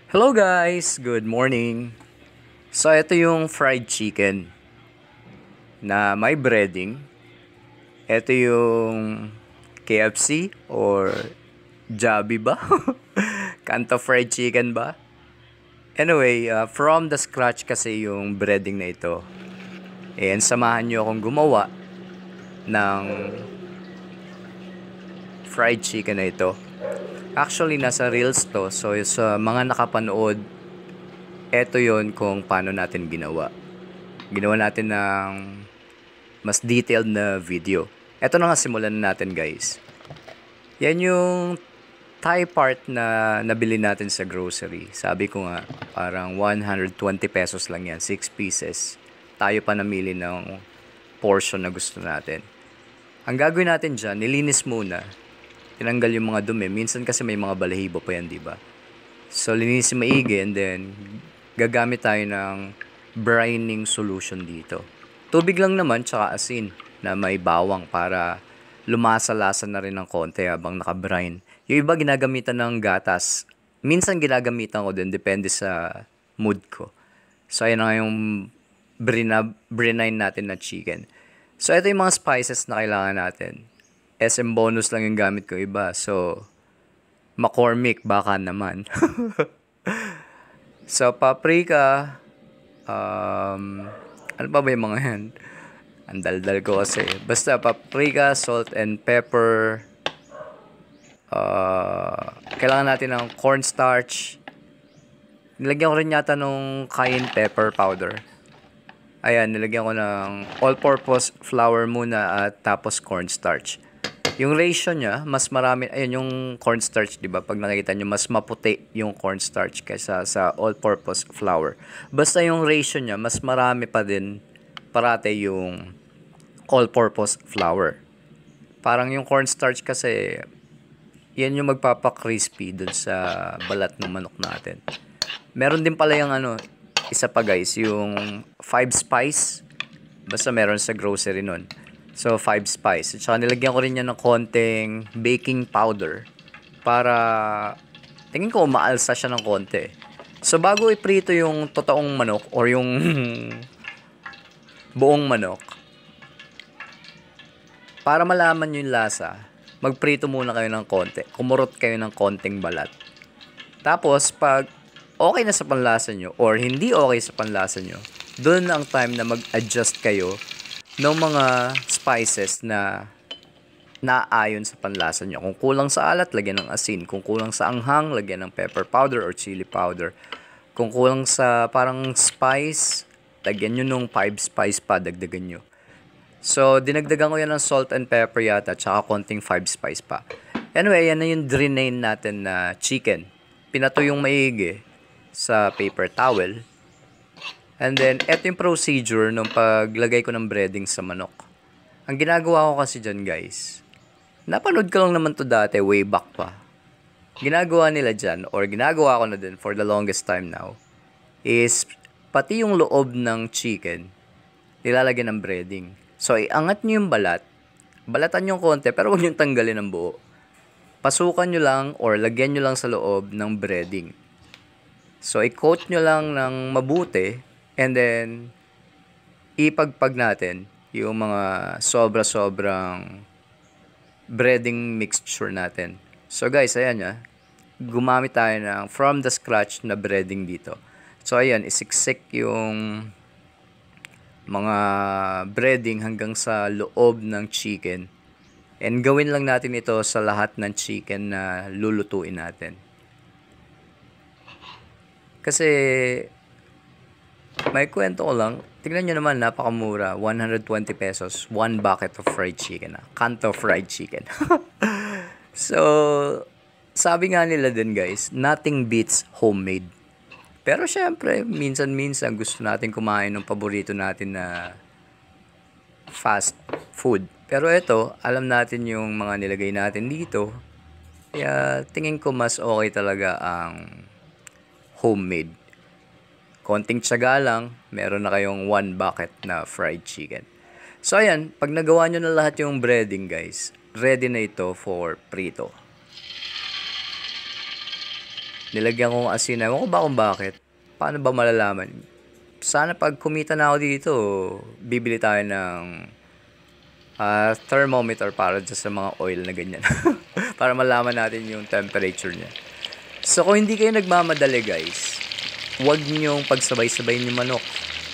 Hello guys, good morning. So ito yung fried chicken na may breading. Ito yung KFC or Jollibee ba? Kanto fried chicken ba? Anyway, from the scratch kasi yung breading na ito. And samahan nyo akong gumawa ng fried chicken na ito. Actually, nasa Reels to. So, sa mga nakapanood, ito yon kung paano natin ginawa. Ginawa natin ng mas detailed na video. Ito na nga, simulan na natin guys. Yan yung Thai part na nabili natin sa grocery. Sabi ko nga, parang 120 pesos lang yan, 6 pieces. Tayo pa namili ng portion na gusto natin. Ang gagawin natin dyan, nilinis muna. Tinanggal yung mga dumi. Minsan kasi may mga balahibo pa yan, di ba? So, linisin maigi and then gagamit tayo ng brining solution dito. Tubig lang naman tsaka asin na may bawang para lumasa-lasa na rin ng konti habang naka-brine. Yung iba ginagamitan ng gatas. Minsan ginagamitan ko din, depende sa mood ko. So, ayan na nga yung brine natin na chicken. So, ito yung mga spices na kailangan natin. SM bonus lang yung gamit ko iba. So, McCormick baka naman. So, paprika, ano pa ba yung mga yan? Ang daldal ko kasi. Basta paprika, salt and pepper. Kailangan natin ng cornstarch. Nilagyan ko rin yata nung cayenne pepper powder. Ayan, nilagyan ko ng all-purpose flour muna at tapos cornstarch. Yung ratio niya, mas marami, ayun yung cornstarch, di ba? Pag nakikita nyo, mas maputi yung cornstarch kaysa sa all-purpose flour. Basta yung ratio niya, mas marami pa din parate yung all-purpose flour. Parang yung cornstarch kasi, yan yung magpapa-crispy dun sa balat ng manok natin. Meron din pala yung isa pa guys, yung 5 spice. Basta meron sa grocery nun. So, 5 spice. At saka nilagyan ko rin yan ng konting baking powder para tingin ko umaalsa siya ng konti. So, bago iprito yung totoong manok or yung buong manok, para malaman yung lasa, magprito muna kayo ng konti. Kumurot kayo ng konting balat. Tapos, pag okay na sa panlasa nyo or hindi okay sa panlasa nyo, doon ang time na mag-adjust kayo ng mga spices na naayon sa panlasa nyo. Kung kulang sa alat, lagyan ng asin. Kung kulang sa anghang, lagyan ng pepper powder or chili powder. Kung kulang sa parang spice, lagyan nyo nung 5 spice pa, dagdagan nyo. So, dinagdagan ko yan ng salt and pepper yata, tsaka konting 5 spice pa. Anyway, yan na yung drain natin na chicken. Pinato yung maigi sa paper towel. And then, eto yung procedure nung paglagay ko ng breading sa manok. Ang ginagawa ko kasi dyan, guys, napanood ko lang naman to dati, way back pa. Ginagawa nila dyan, or ginagawa ko na din for the longest time now, is pati yung loob ng chicken, nilalagyan ng breading. So, iangat nyo yung balat, balatan nyo konti, pero huwag nyo tanggalin ng buo. Pasukan nyo lang, or lagyan nyo lang sa loob ng breading. So, i-coat nyo lang ng mabuti, and then, ipagpag natin yung mga sobra-sobrang breading mixture natin. So guys, ayan ya. Gumamit tayo ng from the scratch na breading dito. So ayan, isiksik yung mga breading hanggang sa loob ng chicken. And gawin lang natin ito sa lahat ng chicken na lulutuin natin. Kasi may kwento ko lang. Tignan nyo naman, napakamura. 120 pesos. One bucket of fried chicken. Kanto fried chicken. So, sabi nga nila din guys, nothing beats homemade. Pero syempre, minsan-minsan gusto natin kumain ng paborito natin na fast food. Pero ito, alam natin yung mga nilagay natin dito. Kaya tingin ko mas okay talaga ang homemade. Konting tiyaga lang, meron na kayong 1 bucket na fried chicken. So ayan, pag nagawa nyo na lahat yung breading guys, ready na ito for prito. Nilagyan ko ng asin. Ewan ko ba kung bakit. Paano ba malalaman? Sana pag kumita na ako dito, bibili tayo ng thermometer para dyan sa mga oil na ganyan. Para malaman natin yung temperature niya. So kung hindi kayo nagmamadali guys, huwag niyong pagsabay-sabayin yung manok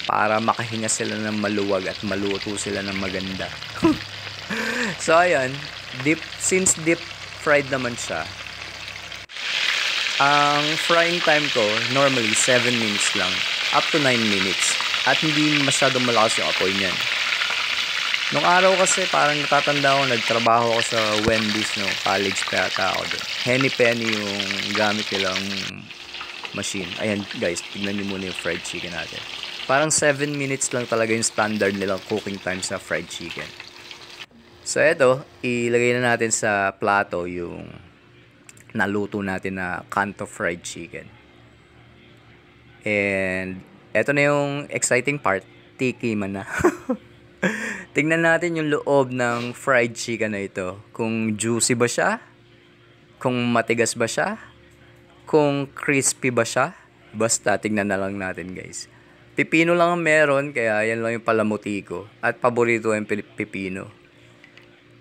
para makahinga sila ng maluwag at maluto sila ng maganda. So ayan, since deep fried naman siya, ang frying time ko normally 7 minutes lang, up to 9 minutes. At hindi masyadong malakas yung apoy niyan. Nung araw kasi parang natatanda ko, nagtrabaho ako sa Wendy's, no, college pa yata ako doon. Henny Penny yung gamit nilang machine. Ayan guys, tignan niyo muna yung fried chicken natin. Parang 7 minutes lang talaga yung standard nilang cooking time sa fried chicken. So eto, ilagay na natin sa plato yung naluto natin na Kanto fried chicken. And eto na yung exciting part, tikiman na. Tingnan natin yung loob ng fried chicken na ito. Kung juicy ba siya? Kung matigas ba siya? Kung crispy ba siya? Basta tingnan na lang natin guys. Pipino lang ang meron, kaya yan lang yung palamuti ko. At paborito yung pipino.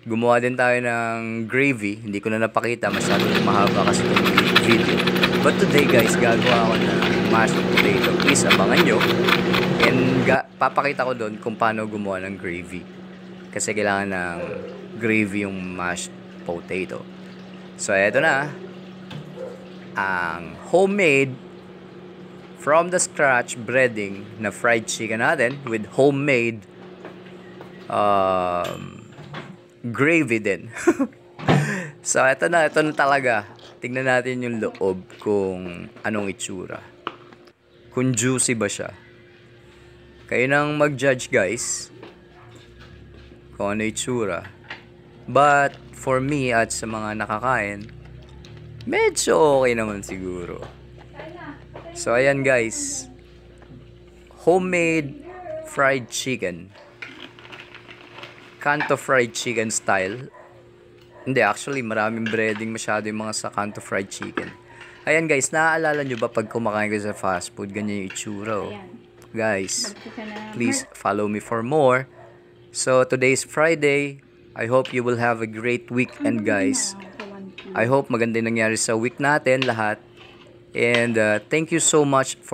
Gumawa din tayo ng gravy. Hindi ko na napakita, masyadong mahaba kasi itong video. But today guys, gagawa ako ng mashed potato. Please abangan nyo. And papakita ko doon kung paano gumawa ng gravy. Kasi kailangan ng gravy yung mashed potato. So eto na. Ang homemade from the scratch breading na fried chicken natin with homemade gravy din. So ito na talaga. Tingnan natin yung loob kung anong itsura. Kung juicy ba siya. Kayo nang mag-judge guys kung ano itsura. But for me at sa mga nakakain, medyo okay naman siguro. So ayan guys, homemade fried chicken, Kanto fried chicken style. Hindi, actually maraming breading masyado yung mga sa Kanto fried chicken. Ayan guys, naaalala nyo ba pag kumakain kayo sa fast food, ganyan yung itsura oh. Guys, please follow me for more. So today's Friday. I hope you will have a great weekend guys. I hope maganda yung nangyari sa week natin lahat. And thank you so much for